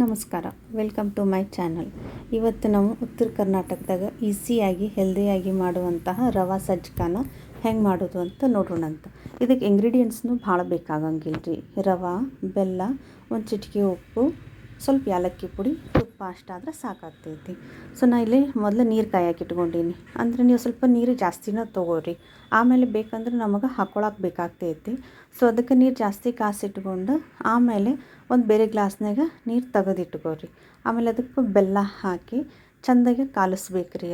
ನಮಸ್ಕಾರ, welcome to my channel. ಇವತ್ತು ನಾವು ಉತ್ತರ ಕರ್ನಾಟಕದಾಗ ಈಸಿಯಾಗಿ ಹೆಲ್ದಿಯಾಗಿ ಮಾಡುವಂತಹ ರವಾ ಸಜ್ಜಕಾನ ಹೆಂಗೆ ಮಾಡೋದು ಅಂತ ನೋಡೋಣಂತ. ಇದಕ್ಕೆ ಇಂಗ್ರೀಡಿಯೆಂಟ್ಸ್ನು ಭಾಳ ಬೇಕಾಗಂಗಿಲ್ಲ ರೀ. ರವಾ, ಬೆಲ್ಲ, ಒಂದು ಚಿಟಿಕೆ ಉಪ್ಪು, ಸ್ವಲ್ಪ ಏಲಕ್ಕಿ ಪುಡಿ, ತುಪ್ಪ ಅಷ್ಟಾದ್ರೆ ಸಾಕಾಗ್ತೈತಿ. ಸೊ ನಾ ಇಲ್ಲಿ ಮೊದಲು ನೀರು ಕಾಯಕ್ಕೆ ಇಟ್ಕೊಂಡೀನಿ. ಅಂದರೆ ನೀವು ಸ್ವಲ್ಪ ನೀರು ಜಾಸ್ತಿನ ತೊಗೊಳ್ರಿ, ಆಮೇಲೆ ಬೇಕಂದ್ರೆ ನಮಗೆ ಹಾಕ್ಕೊಳಕ್ಕೆ ಬೇಕಾಗ್ತೈತಿ. ಸೊ ಅದಕ್ಕೆ ನೀರು ಜಾಸ್ತಿ ಕಾಸಿಟ್ಕೊಂಡು ಆಮೇಲೆ ಒಂದು ಬೇರೆ ಗ್ಲಾಸ್ನಾಗ ನೀರು ತೆಗೆದಿಟ್ಕೊರಿ. ಆಮೇಲೆ ಅದಕ್ಕೆ ಬೆಲ್ಲ ಹಾಕಿ ಚೆಂದಾಗಿ ಕಾಲಿಸ್ಬೇಕ್ರಿ.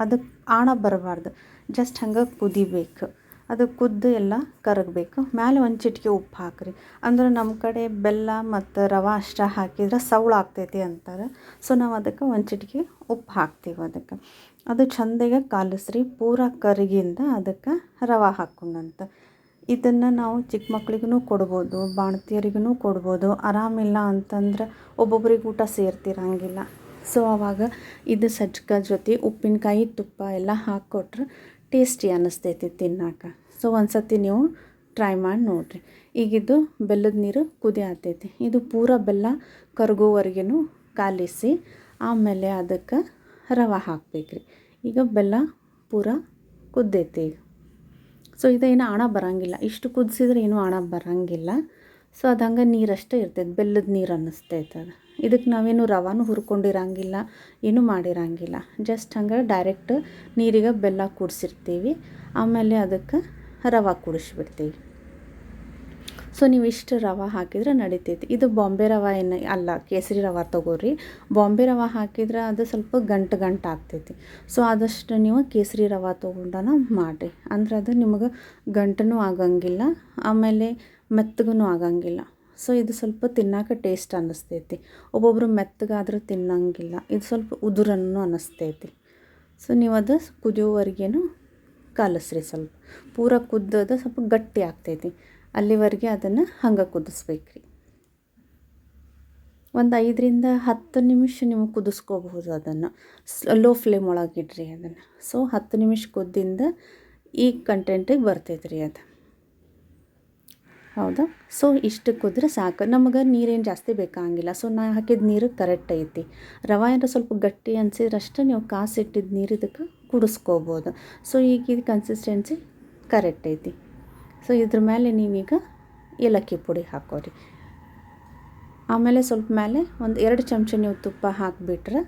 ಅದಕ್ಕೆ ಆಣ ಬರಬಾರ್ದು, ಜಸ್ಟ್ ಹಂಗೆ ಕುದಿಬೇಕು. ಅದು ಕುದ್ದು ಎಲ್ಲ ಕರಗಬೇಕು. ಮೇಲೆ ಒಂದು ಚಿಟಿಕೆ ಉಪ್ಪು ಹಾಕಿರಿ. ಅಂದ್ರೆ ನಮ್ಮ ಕಡೆ ಬೆಲ್ಲ ಮತ್ತು ರವೆ ಅಷ್ಟ ಹಾಕಿದ್ರೆ ಸೌಳು ಆಗ್ತೈತಿ ಅಂತಾರೆ. ಸೊ ನಾವು ಅದಕ್ಕೆ ಒಂದು ಚಿಟಿಕೆ ಉಪ್ಪು ಹಾಕ್ತೀವಿ. ಅದು ಚೆಂದಾಗೆ ಕಾಲಿಸ್ರಿ. ಪೂರ ಕರಗಿಂದ ಅದಕ್ಕೆ ರವೆ ಹಾಕ್ಕೊಂಡಂತ. ಇದನ್ನು ನಾವು ಚಿಕ್ಕ ಮಕ್ಳಿಗೂ ಕೊಡ್ಬೋದು, ಬಾಣತಿಯರಿಗೂ ಕೊಡ್ಬೋದು. ಆರಾಮಿಲ್ಲ ಅಂತಂದ್ರೆ ಒಬ್ಬೊಬ್ರಿಗೆ ಊಟ ಸೇರ್ತಿರಂಗಿಲ್ಲ. ಸೊ ಆವಾಗ ಇದು ಸಜ್ಜಕ ಜೊತೆ ಉಪ್ಪಿನಕಾಯಿ, ತುಪ್ಪ ಎಲ್ಲ ಹಾಕ್ಕೊಟ್ರೆ ಟೇಸ್ಟಿ ಅನ್ನಿಸ್ತೈತಿ ತಿನ್ನೋಕೆ. ಸೊ ಒಂದು ಸತಿ ನೀವು ಟ್ರೈ ಮಾಡಿ ನೋಡಿರಿ. ಈಗಿದು ಬೆಲ್ಲದ ನೀರು ಕುದಿ ಆಗ್ತೈತಿ. ಇದು ಪೂರ ಬೆಲ್ಲ ಕರಗೋವರೆಗೂ ಕಾಲಿಸಿ ಆಮೇಲೆ ಅದಕ್ಕೆ ರವೆ ಹಾಕ್ಬೇಕ್ರಿ. ಈಗ ಬೆಲ್ಲ ಪೂರ ಕುದ್ದೈತಿ. ಸೊ ಇದೇನು ಆಣ ಬರೋಂಗಿಲ್ಲ. ಇಷ್ಟು ಕುದಿಸಿದ್ರೆ ಏನೂ ಆಣ ಬರೋಂಗಿಲ್ಲ. ಸೊ ಅದು ಹಂಗೆ ನೀರಷ್ಟೇ ಇರ್ತೈತೆ, ಬೆಲ್ಲದ ನೀರು ಅನ್ನಿಸ್ತೈತೆ ಅದು. ಇದಕ್ಕೆ ನಾವೇನು ರವಾನು ಹುರ್ಕೊಂಡಿರಂಗಿಲ್ಲ, ಏನೂ ಮಾಡಿರಂಗಿಲ್ಲ. ಜಸ್ಟ್ ಹಂಗೆ ಡೈರೆಕ್ಟ್ ನೀರಿಗೆ ಬೆಲ್ಲ ಕೂಡಿಸಿರ್ತೀವಿ, ಆಮೇಲೆ ಅದಕ್ಕೆ ರವೆ ಕೂಡಿಸ್ಬಿಡ್ತೀವಿ. ಸೊ ನೀವು ಇಷ್ಟು ರವೆ ಹಾಕಿದ್ರೆ ನಡಿತೈತಿ. ಇದು ಬಾಂಬೆ ರವೆ ಏನು ಅಲ್ಲ, ಕೇಸರಿ ರವೆ ತೊಗೋರಿ. ಬಾಂಬೆ ರವೆ ಹಾಕಿದ್ರೆ ಅದು ಸ್ವಲ್ಪ ಗಂಟು ಆಗ್ತೈತಿ. ಸೊ ಆದಷ್ಟು ನೀವು ಕೇಸರಿ ರವೆ ತೊಗೊಂಡನ ಮಾಡಿರಿ. ಅಂದ್ರೆ ಅದು ನಿಮಗೆ ಗಂಟನೂ ಆಗಂಗಿಲ್ಲ, ಆಮೇಲೆ ಮೆತ್ತಗೂ ಆಗಂಗಿಲ್ಲ. ಸೊ ಇದು ಸ್ವಲ್ಪ ತಿನ್ನೋಕೆ ಟೇಸ್ಟ್ ಅನ್ನಿಸ್ತೈತಿ. ಒಬ್ಬೊಬ್ಬರು ಮೆತ್ತಗಾದ್ರೆ ತಿನ್ನಂಗಿಲ್ಲ, ಇದು ಸ್ವಲ್ಪ ಉದುರನ್ನು ಅನ್ನಿಸ್ತೈತಿ. ಸೊ ನೀವು ಅದು ಕುದಿಯೋವರೆಗೇನು ಕಲಸ್ರಿ. ಸ್ವಲ್ಪ ಪೂರ ಕುದ್ದದ ಸ್ವಲ್ಪ ಗಟ್ಟಿ ಆಗ್ತೈತಿ. ಅಲ್ಲಿವರೆಗೆ ಅದನ್ನು ಹಂಗೆ ಕುದಿಸ್ಬೇಕ್ರಿ. ಒಂದು 5-10 ನಿಮಿಷ ನೀವು ಕುದಿಸ್ಕೋಬಹುದು. ಅದನ್ನು ಲೋ ಫ್ಲೇಮ್ ಒಳಗೆ ಇಡ್ರಿ ಅದನ್ನು. ಸೊ 10 ನಿಮಿಷ ಕುದ್ದಿಂದ ಈ ಕಂಟೆಂಟಿಗೆ ಬರ್ತೈತೆ ರೀ ಅದು. ಹೌದಾ? ಸೊ ಇಷ್ಟು ಕುದ್ರೆ ಸಾಕು. ನಮಗೆ ನೀರೇನು ಜಾಸ್ತಿ ಬೇಕಾಗಿಲ್ಲ. ಸೊ ನಾ ಹಾಕಿದ ನೀರು ಕರೆಕ್ಟ್ ಐತಿ. ರವೆ ಏನಾರ ಸ್ವಲ್ಪ ಗಟ್ಟಿ ಅನ್ಸಿದ್ರಷ್ಟೇ ನೀವು ಕಾಸಿಟ್ಟಿದ್ದ ನೀರು ಇದಕ್ಕೆ ಕುಡಿಸ್ಕೋಬೋದು. ಸೊ ಈಗ ಇದು ಕನ್ಸಿಸ್ಟೆನ್ಸಿ ಕರೆಕ್ಟ್ ಐತಿ. ಸೊ ಇದ್ರ ಮೇಲೆ ನೀವೀಗ ಏಲಕ್ಕಿ ಪುಡಿ ಹಾಕೋರಿ. ಆಮೇಲೆ ಸ್ವಲ್ಪ ಮೇಲೆ ಒಂದು 2 ಚಮಚ ನೀವು ತುಪ್ಪ ಹಾಕಿಬಿಟ್ರೆ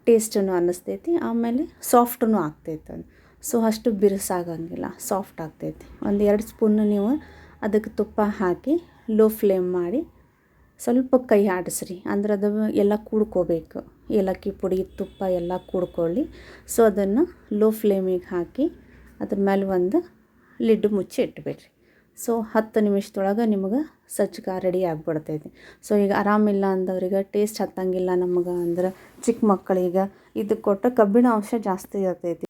ಟೇಸ್ಟನ್ನು ಅನ್ನಿಸ್ತೈತಿ. ಆಮೇಲೆ ಸಾಫ್ಟೂ ಆಗ್ತೈತೆ ಅದು. ಸೊ ಅಷ್ಟು ಬಿರುಸಾಗಂಗಿಲ್ಲ, ಸಾಫ್ಟ್ ಆಗ್ತೈತಿ. ಒಂದು 2 ಸ್ಪೂನ್ ನೀವು ಅದಕ್ಕೆ ತುಪ್ಪ ಹಾಕಿ ಲೋ ಫ್ಲೇಮ್ ಮಾಡಿ ಸ್ವಲ್ಪ ಕೈ ಆಡಿಸ್ರಿ. ಅಂದ್ರೆ ಅದು ಎಲ್ಲ ಕೂಡ್ಕೋಬೇಕು. ಏಲಕ್ಕಿ ಪುಡಿ, ತುಪ್ಪ ಎಲ್ಲ ಕೂಡ್ಕೊಳ್ಳಿ. ಸೊ ಅದನ್ನು ಲೋ ಫ್ಲೇಮಿಗೆ ಹಾಕಿ ಅದ್ರ ಮೇಲೆ ಒಂದು ಲಿಡ್ ಮುಚ್ಚಿ ಇಟ್ಬಿಡ್ರಿ. ಸೊ 10 ನಿಮಿಷದೊಳಗೆ ನಿಮಗೆ ಸಜ್ಜಕ ರೆಡಿ ಆಗಿಬಿಡ್ತೈತಿ. ಸೊ ಈಗ ಆರಾಮಿಲ್ಲ ಅಂದವ್ರಿಗೆ, ಟೇಸ್ಟ್ ಹತ್ತಂಗಿಲ್ಲ ನಮಗೆ ಅಂದ್ರೆ ಚಿಕ್ಕ ಮಕ್ಕಳಿಗೆ ಇದು ಕೊಟ್ಟು ಕಬ್ಬಿಣ ಅಂಶ ಜಾಸ್ತಿ ಇರ್ತೈತಿ.